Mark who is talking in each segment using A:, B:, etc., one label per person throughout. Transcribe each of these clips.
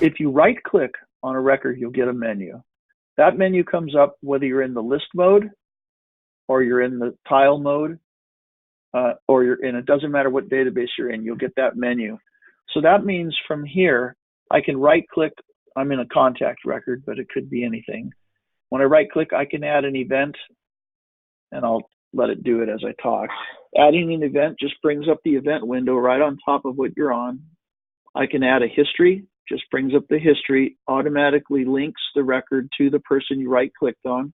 A: If you right click on a record, you'll get a menu. That menu comes up whether you're in the list mode or you're in the tile mode, or you're in, it doesn't matter what database you're in, you'll get that menu. So that means from here, I can right click, I'm in a contact record, but it could be anything. When I right click, I can add an event, and I'll let it do it as I talk. Adding an event just brings up the event window right on top of what you're on. I can add a history, just brings up the history, automatically links the record to the person you right clicked on.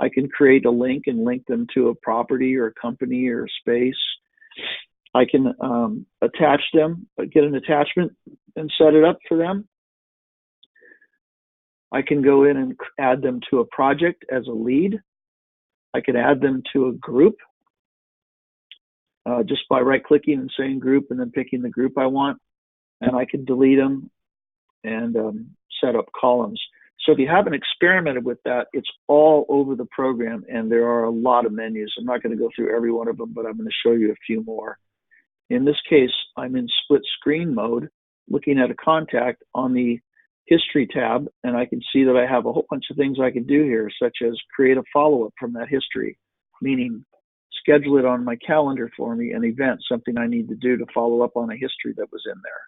A: I can create a link and link them to a property or a company or a space. I can attach them, get an attachment and set it up for them. I can go in and add them to a project as a lead. I can add them to a group just by right-clicking and saying group and then picking the group I want. And I can delete them and set up columns. So if you haven't experimented with that, it's all over the program, and there are a lot of menus. I'm not going to go through every one of them, but I'm going to show you a few more. In this case, I'm in split screen mode, looking at a contact on the history tab, and I can see that I have a whole bunch of things I can do here, such as create a follow-up from that history, meaning schedule it on my calendar for me, an event, something I need to do to follow up on a history that was in there.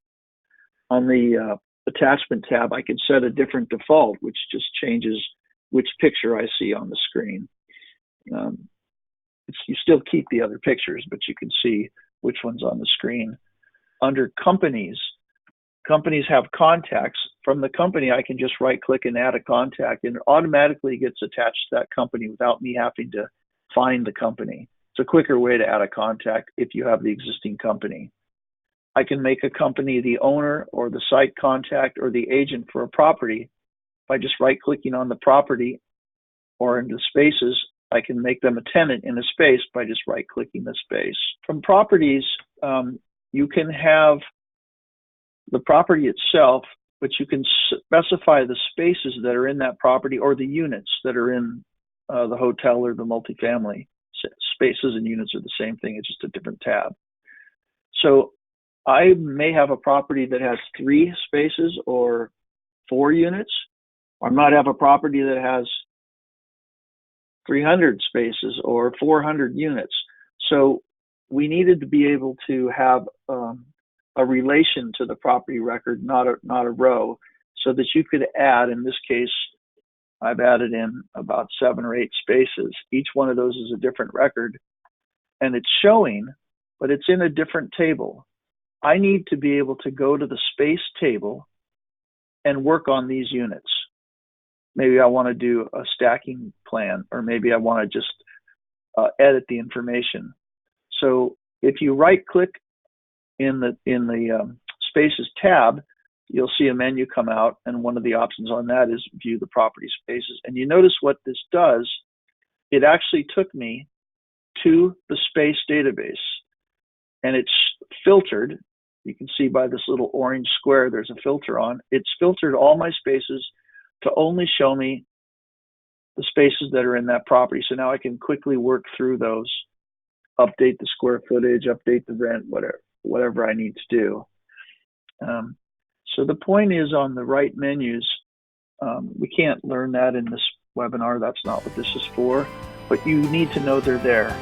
A: On the attachment tab, I can set a different default, which just changes which picture I see on the screen. You still keep the other pictures, but you can see which one's on the screen. Under companies, companies have contacts. From the company, I can just right click and add a contact, and it automatically gets attached to that company without me having to find the company. It's a quicker way to add a contact if you have the existing company. I can make a company the owner or the site contact or the agent for a property by just right-clicking on the property, or in the spaces, I can make them a tenant in a space by just right-clicking the space. From properties, you can have the property itself, but you can specify the spaces that are in that property or the units that are in the hotel or the multifamily. Spaces and units are the same thing, it's just a different tab. So I may have a property that has 3 spaces or 4 units, or I might have a property that has 300 spaces or 400 units. So we needed to be able to have a relation to the property record, not a row, so that you could add, in this case, I've added in about 7 or 8 spaces. Each one of those is a different record, and it's showing, but it's in a different table. I need to be able to go to the space table and work on these units. Maybe I want to do a stacking plan, or maybe I want to just edit the information. So if you right-click in the Spaces tab, you'll see a menu come out, and one of the options on that is View the Property Spaces. And you notice what this does. It actually took me to the space database, and it's filtered. You can see by this little orange square, there's a filter on. It's filtered all my spaces to only show me the spaces that are in that property. So now I can quickly work through those, update the square footage, update the rent, whatever I need to do. So the point is, on the right menus, we can't learn that in this webinar. That's not what this is for, but you need to know they're there.